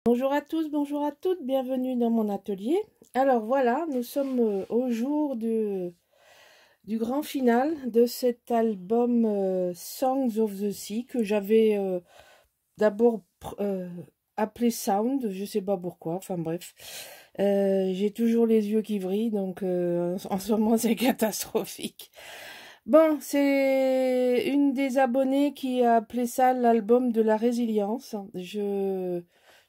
Bonjour à tous, bonjour à toutes, bienvenue dans mon atelier. Alors voilà, nous sommes au jour du grand final de cet album Songs of the Sea que j'avais d'abord appelé Sound, je sais pas pourquoi, enfin bref. J'ai toujours les yeux qui vrillent, donc en ce moment c'est catastrophique. Bon, c'est une des abonnées qui a appelé ça l'album de la résilience.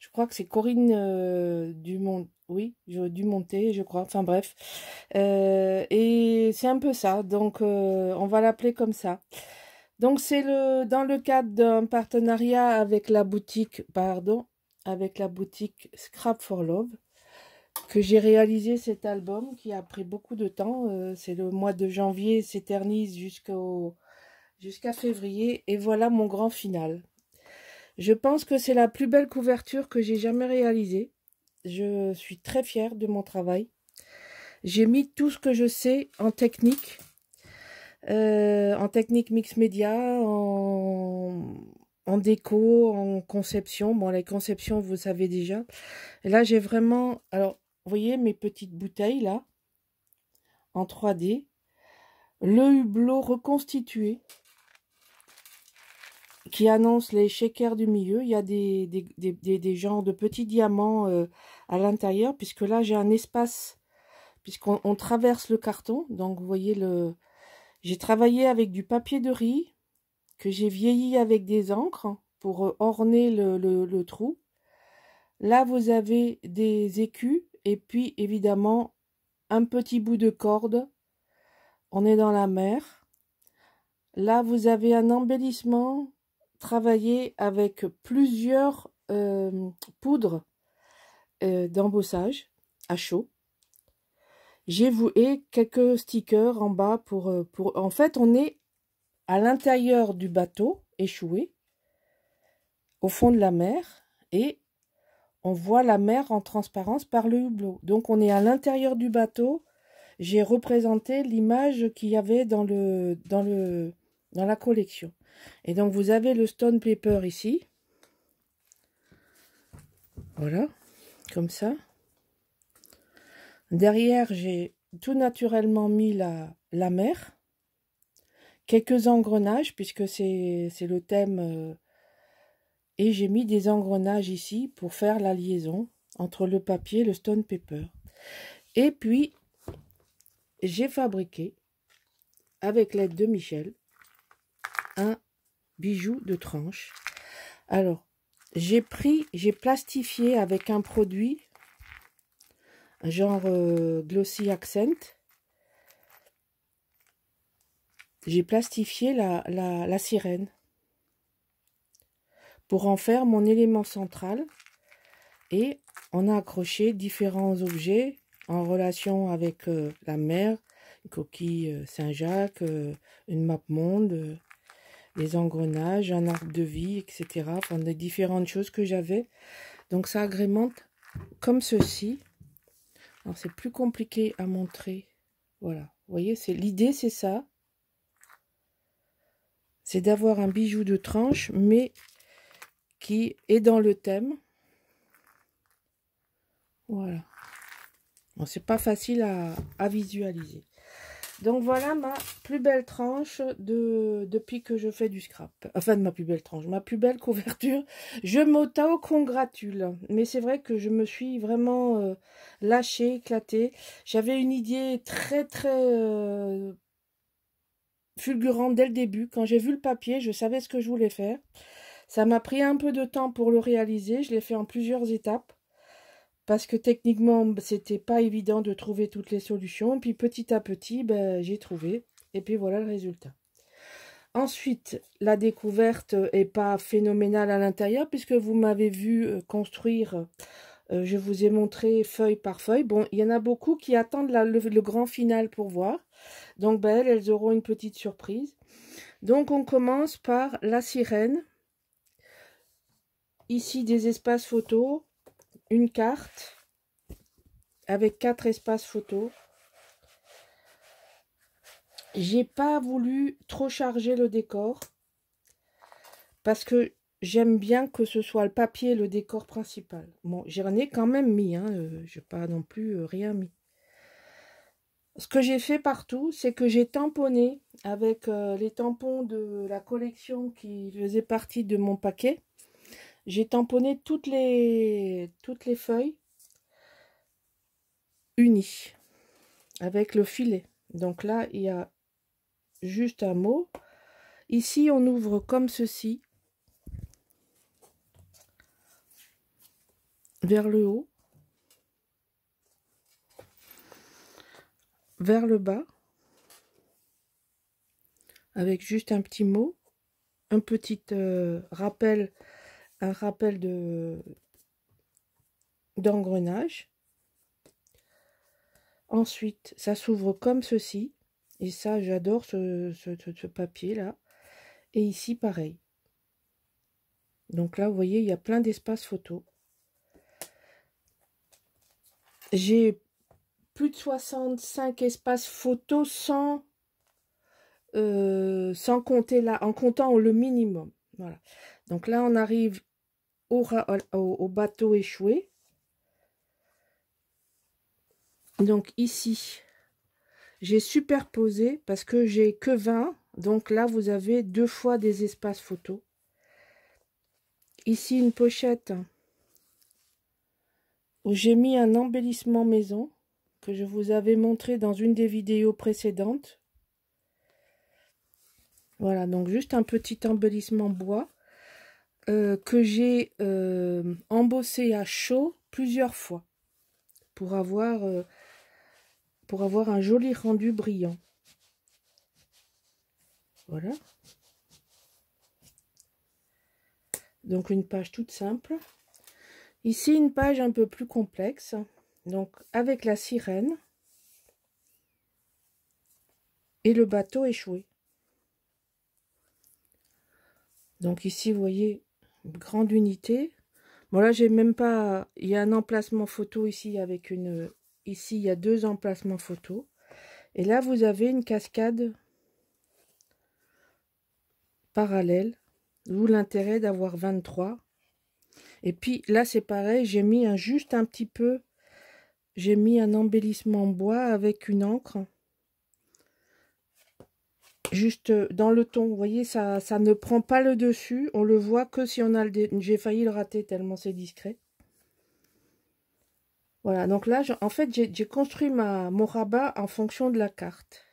Je crois que c'est Corinne Dumont, oui, Dumonté, je crois. Enfin bref, et c'est un peu ça. Donc on va l'appeler comme ça. Donc c'est dans le cadre d'un partenariat avec la boutique, pardon, avec la boutique Scrap for Love, que j'ai réalisé cet album qui a pris beaucoup de temps. C'est le mois de janvier, s'éternise jusqu'à février. Et voilà mon grand final. Je pense que c'est la plus belle couverture que j'ai jamais réalisée. Je suis très fière de mon travail. J'ai mis tout ce que je sais en technique mix média, en déco, en conception. Bon, les conceptions, vous savez déjà. Et là, j'ai vraiment... Alors, vous voyez mes petites bouteilles, là, en 3D. Le hublot reconstitué, qui annonce les shakers du milieu. Il y a des genres de petits diamants à l'intérieur, puisque là, j'ai un espace, puisqu'on traverse le carton. Donc, vous voyez, j'ai travaillé avec du papier de riz, que j'ai vieilli avec des encres pour orner le trou. Là, vous avez des écus et puis évidemment un petit bout de corde. On est dans la mer. Là, vous avez un embellissement travaillé avec plusieurs poudres d'embossage à chaud. J'ai voué quelques stickers en bas pour... En fait, on est à l'intérieur du bateau échoué, au fond de la mer, et on voit la mer en transparence par le hublot. Donc on est à l'intérieur du bateau. J'ai représenté l'image qu'il y avait dans la collection. Et donc vous avez le stone paper ici. Voilà, comme ça. Derrière, j'ai tout naturellement mis la mer. Quelques engrenages, puisque c'est le thème. Et j'ai mis des engrenages ici pour faire la liaison entre le papier et le stone paper. Et puis, j'ai fabriqué, avec l'aide de Michel, un bijou de tranche. Alors, j'ai plastifié avec un produit, genre Glossy Accent. J'ai plastifié la sirène pour en faire mon élément central. Et on a accroché différents objets en relation avec la mer, une coquille Saint-Jacques, une map monde, les engrenages, un arbre de vie, etc. Enfin, des différentes choses que j'avais. Donc ça agrémente comme ceci. Alors c'est plus compliqué à montrer. Voilà, vous voyez, l'idée c'est ça. C'est d'avoir un bijou de tranche, mais qui est dans le thème. Voilà. Bon, c'est pas facile à visualiser. Donc voilà ma plus belle tranche depuis que je fais du scrap. Enfin, de ma plus belle tranche, ma plus belle couverture. Je m'auto-congratule. Mais c'est vrai que je me suis vraiment lâchée, éclatée. J'avais une idée très fulgurante dès le début. Quand j'ai vu le papier, je savais ce que je voulais faire. Ça m'a pris un peu de temps pour le réaliser. Je l'ai fait en plusieurs étapes. Parce que techniquement, c'était pas évident de trouver toutes les solutions. Puis petit à petit, ben, j'ai trouvé. Et puis voilà le résultat. Ensuite, la découverte est pas phénoménale à l'intérieur, puisque vous m'avez vu construire. Je vous ai montré feuille par feuille. Bon, il y en a beaucoup qui attendent le grand final pour voir. Donc, ben, elles auront une petite surprise. Donc, on commence par la sirène. Ici, des espaces photos. Une carte avec 4 espaces photos. J'ai pas voulu trop charger le décor parce que j'aime bien que ce soit le papier le décor principal. Bon, j'en ai quand même mis, hein, je n'ai pas non plus rien mis. Ce que j'ai fait partout, c'est que j'ai tamponné avec les tampons de la collection qui faisait partie de mon paquet. J'ai tamponné toutes les feuilles unies avec le filet. Donc là, il y a juste un mot. Ici, on ouvre comme ceci, vers le haut, vers le bas, avec juste un petit mot, un petit rappel, un rappel d'engrenage. Ensuite, ça s'ouvre comme ceci. Et ça, j'adore ce papier-là. Et ici, pareil. Donc là, vous voyez, il y a plein d'espaces photo. J'ai plus de 65 espaces photo sans compter là, en comptant le minimum. Voilà. Donc là, on arrive au bateau échoué. Donc ici, j'ai superposé parce que j'ai que 20. Donc là, vous avez 2 fois des espaces photo. Ici, une pochette où j'ai mis un embellissement maison que je vous avais montré dans une des vidéos précédentes. Voilà, donc juste un petit embellissement bois que j'ai embossé à chaud plusieurs fois pour avoir un joli rendu brillant. Voilà. Donc une page toute simple. Ici, une page un peu plus complexe. Donc avec la sirène et le bateau échoué. Donc ici, vous voyez, une grande unité. Bon là, j'ai même pas... Il y a un emplacement photo ici avec une... Ici, il y a 2 emplacements photo. Et là, vous avez une cascade parallèle. D'où l'intérêt d'avoir 23. Et puis là, c'est pareil, j'ai mis juste un petit peu... J'ai mis un embellissement bois avec une encre. Juste dans le ton, vous voyez, ça ne prend pas le dessus. On le voit que si on a le... J'ai failli le rater tellement c'est discret. Voilà, donc là, en fait, j'ai construit mon rabat en fonction de la carte.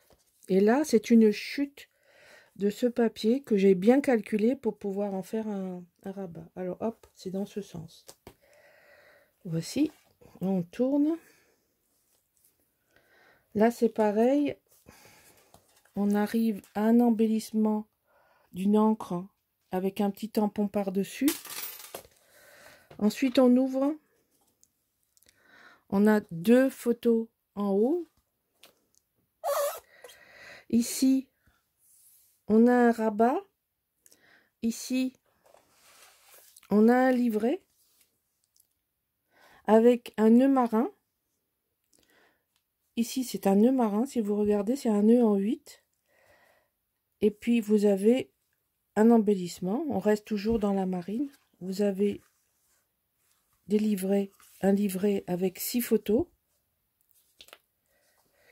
Et là, c'est une chute de ce papier que j'ai bien calculé pour pouvoir en faire un rabat. Alors, hop, c'est dans ce sens. Voici, on tourne. Là, c'est pareil. On arrive à un embellissement d'une encre avec un petit tampon par-dessus. Ensuite, on ouvre. On a 2 photos en haut. Ici, on a un rabat. Ici, on a un livret avec un nœud marin. Ici, c'est un nœud marin. Si vous regardez, c'est un nœud en 8. Et puis, vous avez un embellissement. On reste toujours dans la marine. Vous avez un livret avec 6 photos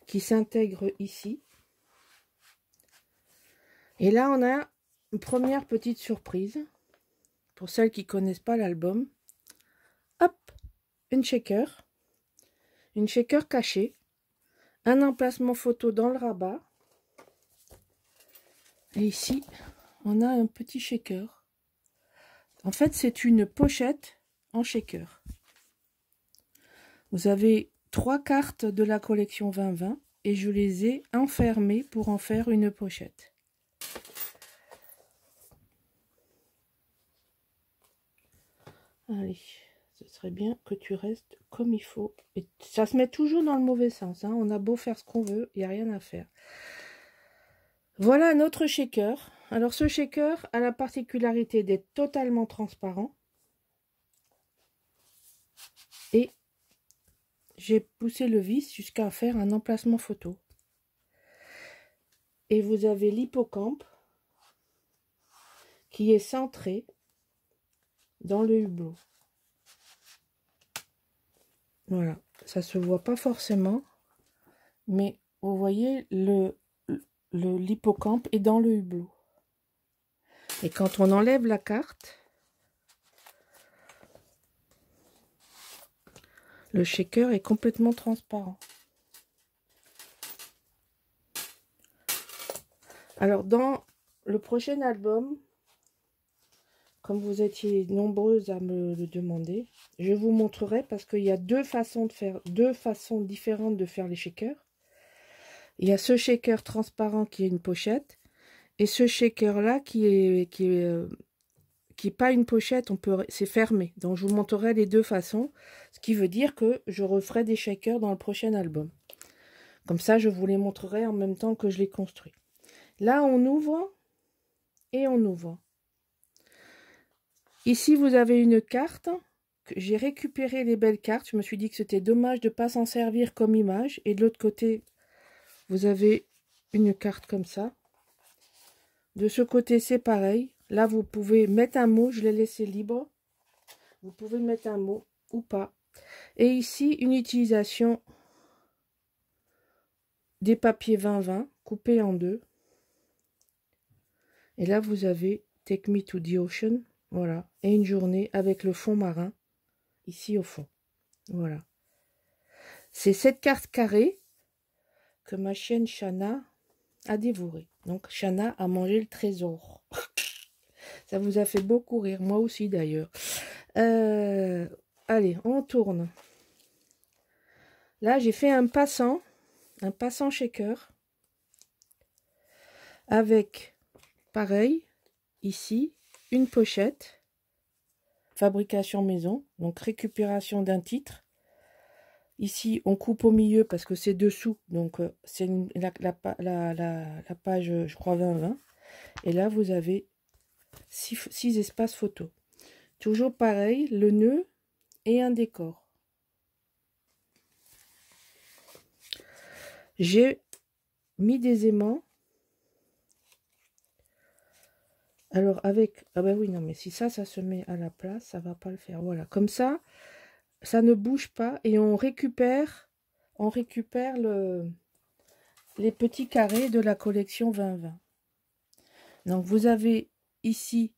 qui s'intègrent ici. Et là, on a une première petite surprise. Pour celles qui ne connaissent pas l'album. Hop, une shaker. Une shaker cachée. Un emplacement photo dans le rabat. Et ici, on a un petit shaker. En fait, c'est une pochette en shaker. Vous avez 3 cartes de la collection 2020 et je les ai enfermées pour en faire une pochette. Allez, ce serait bien que tu restes comme il faut. Et ça se met toujours dans le mauvais sens, hein. On a beau faire ce qu'on veut, il n'y a rien à faire. Voilà notre shaker. Alors ce shaker a la particularité d'être totalement transparent. Et j'ai poussé le vis jusqu'à faire un emplacement photo. Et vous avez l'hippocampe qui est centré dans le hublot. Voilà, ça se voit pas forcément, mais vous voyez l'hippocampe est dans le hublot. Et quand on enlève la carte, le shaker est complètement transparent. Alors dans le prochain album, comme vous étiez nombreuses à me le demander, je vous montrerai parce qu'il y a deux façons différentes de faire les shakers. Il y a ce shaker transparent qui est une pochette et ce shaker là qui est pas une pochette, c'est fermé. Donc je vous montrerai les deux façons, ce qui veut dire que je referai des shakers dans le prochain album. Comme ça, je vous les montrerai en même temps que je les construis. Là, on ouvre et on ouvre. Ici, vous avez une carte. J'ai récupéré les belles cartes. Je me suis dit que c'était dommage de ne pas s'en servir comme image. Et de l'autre côté, vous avez une carte comme ça. De ce côté, c'est pareil. Là, vous pouvez mettre un mot. Je l'ai laissé libre. Vous pouvez mettre un mot ou pas. Et ici, une utilisation des papiers 20-20 coupés en deux. Et là, vous avez Take Me to the Ocean. Voilà. Et une journée avec le fond marin. Ici au fond. Voilà. C'est cette carte carrée que ma chienne Shana a dévorée. Donc, Shana a mangé le trésor. Ça vous a fait beaucoup rire. Moi aussi, d'ailleurs. Allez, on tourne. Là, j'ai fait un passant shaker. Avec, pareil, ici, une pochette. Fabrication maison. Donc, récupération d'un titre. Ici, on coupe au milieu parce que c'est dessous. Donc, c'est la page, je crois, 20-20. Et là, vous avez 6 espaces photos. Toujours pareil, le nœud et un décor. J'ai mis des aimants. Alors, avec... Ah ben oui, non, mais si ça se met à la place, ça va pas le faire. Voilà, comme ça ne bouge pas. Et on récupère les petits carrés de la collection 20-20. Donc, vous avez ici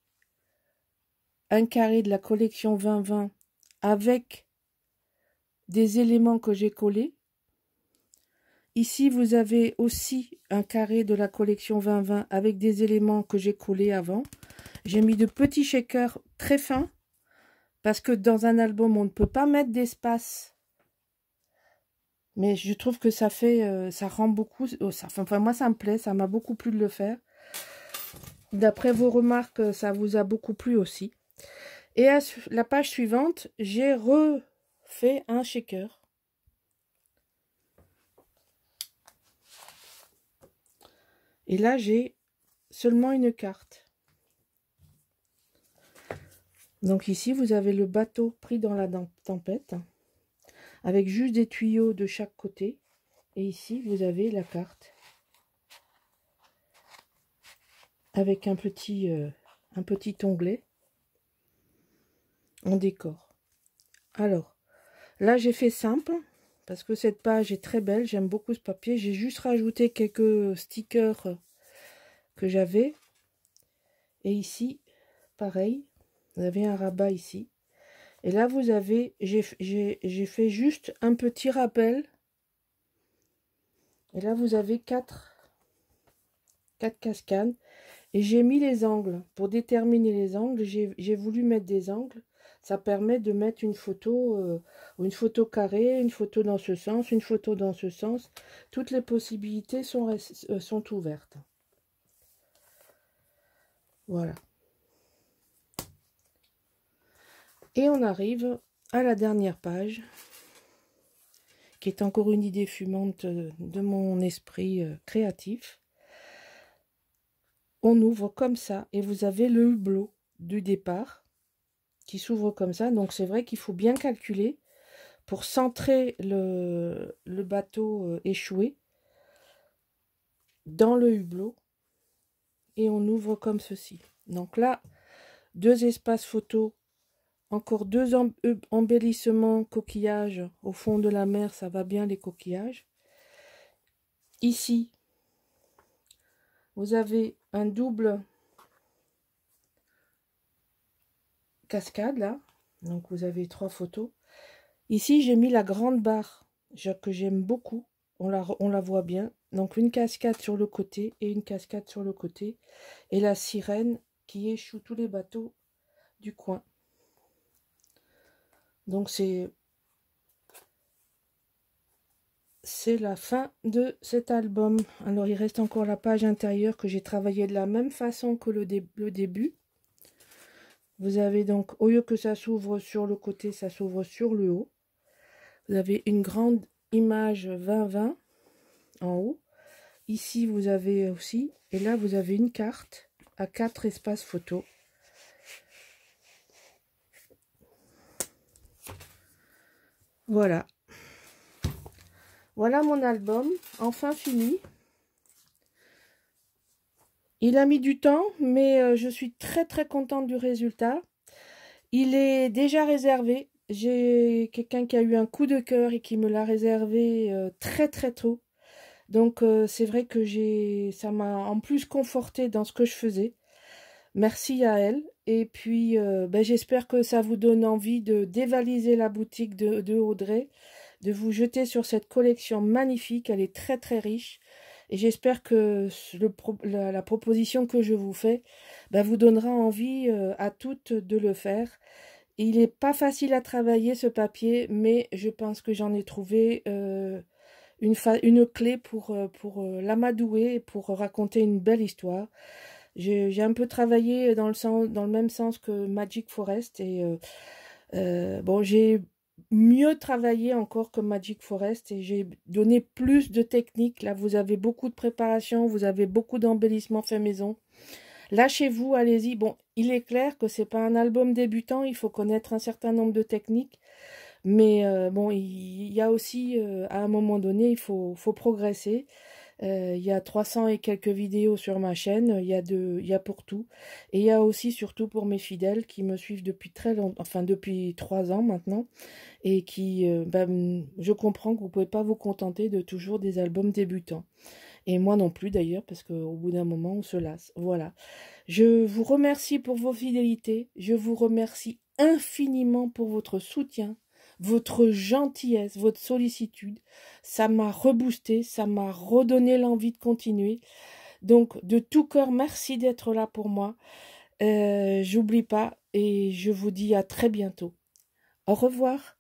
un carré de la collection 20-20 avec des éléments que j'ai collés. Ici, vous avez aussi un carré de la collection 20-20 avec des éléments que j'ai collés avant. J'ai mis de petits shakers très fins parce que dans un album, on ne peut pas mettre d'espace. Mais je trouve que ça fait, ça rend beaucoup, enfin moi ça me plaît, ça m'a beaucoup plu de le faire. D'après vos remarques, ça vous a beaucoup plu aussi. Et à la page suivante, j'ai refait un shaker. Et là, j'ai seulement une carte. Donc ici, vous avez le bateau pris dans la tempête, avec juste des tuyaux de chaque côté. Et ici, vous avez la carte, avec un petit onglet en décor. Alors, là, j'ai fait simple, parce que cette page est très belle, j'aime beaucoup ce papier. J'ai juste rajouté quelques stickers que j'avais. Et ici, pareil, vous avez un rabat ici. Et là, vous avez, j'ai fait juste un petit rappel. Et là, vous avez 4 cascades. Et j'ai mis les angles. Pour déterminer les angles, j'ai voulu mettre des angles. Ça permet de mettre une photo carrée, une photo dans ce sens, une photo dans ce sens. Toutes les possibilités sont ouvertes. Voilà. Et on arrive à la dernière page, qui est encore une idée fumante de mon esprit créatif. On ouvre comme ça et vous avez le hublot du départ qui s'ouvre comme ça. Donc c'est vrai qu'il faut bien calculer pour centrer le bateau échoué dans le hublot. Et on ouvre comme ceci. Donc là, 2 espaces photos Encore deux embellissements coquillages au fond de la mer, ça va bien les coquillages. Ici, vous avez un double cascade là, donc vous avez 3 photos. Ici, j'ai mis la grande barre que j'aime beaucoup, on la voit bien. Donc une cascade sur le côté et une cascade sur le côté. Et la sirène qui échoue tous les bateaux du coin. Donc c'est la fin de cet album. Alors il reste encore la page intérieure que j'ai travaillé de la même façon que le début. Vous avez donc, au lieu que ça s'ouvre sur le côté, ça s'ouvre sur le haut. Vous avez une grande image 20-20 en haut. Ici, vous avez aussi, et là, vous avez une carte à 4 espaces photos. Voilà. Voilà mon album, enfin fini. Il a mis du temps, mais je suis très très contente du résultat. Il est déjà réservé. J'ai quelqu'un qui a eu un coup de cœur et qui me l'a réservé très très tôt. Donc c'est vrai que ça m'a en plus conforté dans ce que je faisais. Merci à elle. Et puis j'espère que ça vous donne envie de dévaliser la boutique de Audrey, de vous jeter sur cette collection magnifique. Elle est très très riche. Et j'espère que la proposition que je vous fais vous donnera envie à toutes de le faire. Il n'est pas facile à travailler ce papier, mais je pense que j'en ai trouvé une clé pour l'amadouer et pour raconter une belle histoire. J'ai un peu travaillé dans le même sens que Magic Forest et bon, j'ai mieux travaillé encore que Magic Forest et j'ai donné plus de techniques. Là, vous avez beaucoup de préparation, vous avez beaucoup d'embellissements fait maison. Lâchez-vous, allez-y. Bon, il est clair que c'est pas un album débutant, il faut connaître un certain nombre de techniques. Mais bon, il y a aussi, à un moment donné, il faut progresser. Il y a 300 et quelques vidéos sur ma chaîne, il y a pour tout. Et il y a aussi surtout pour mes fidèles qui me suivent depuis très longtemps, enfin depuis 3 ans maintenant. Et qui, je comprends que vous ne pouvez pas vous contenter de toujours des albums débutants. Et moi non plus d'ailleurs, parce qu'au bout d'un moment, on se lasse. Voilà. Je vous remercie pour vos fidélités. Je vous remercie infiniment pour votre soutien, votre gentillesse, votre sollicitude. Ça m'a reboosté, ça m'a redonné l'envie de continuer. Donc, de tout cœur, merci d'être là pour moi. J'oublie pas et je vous dis à très bientôt. Au revoir.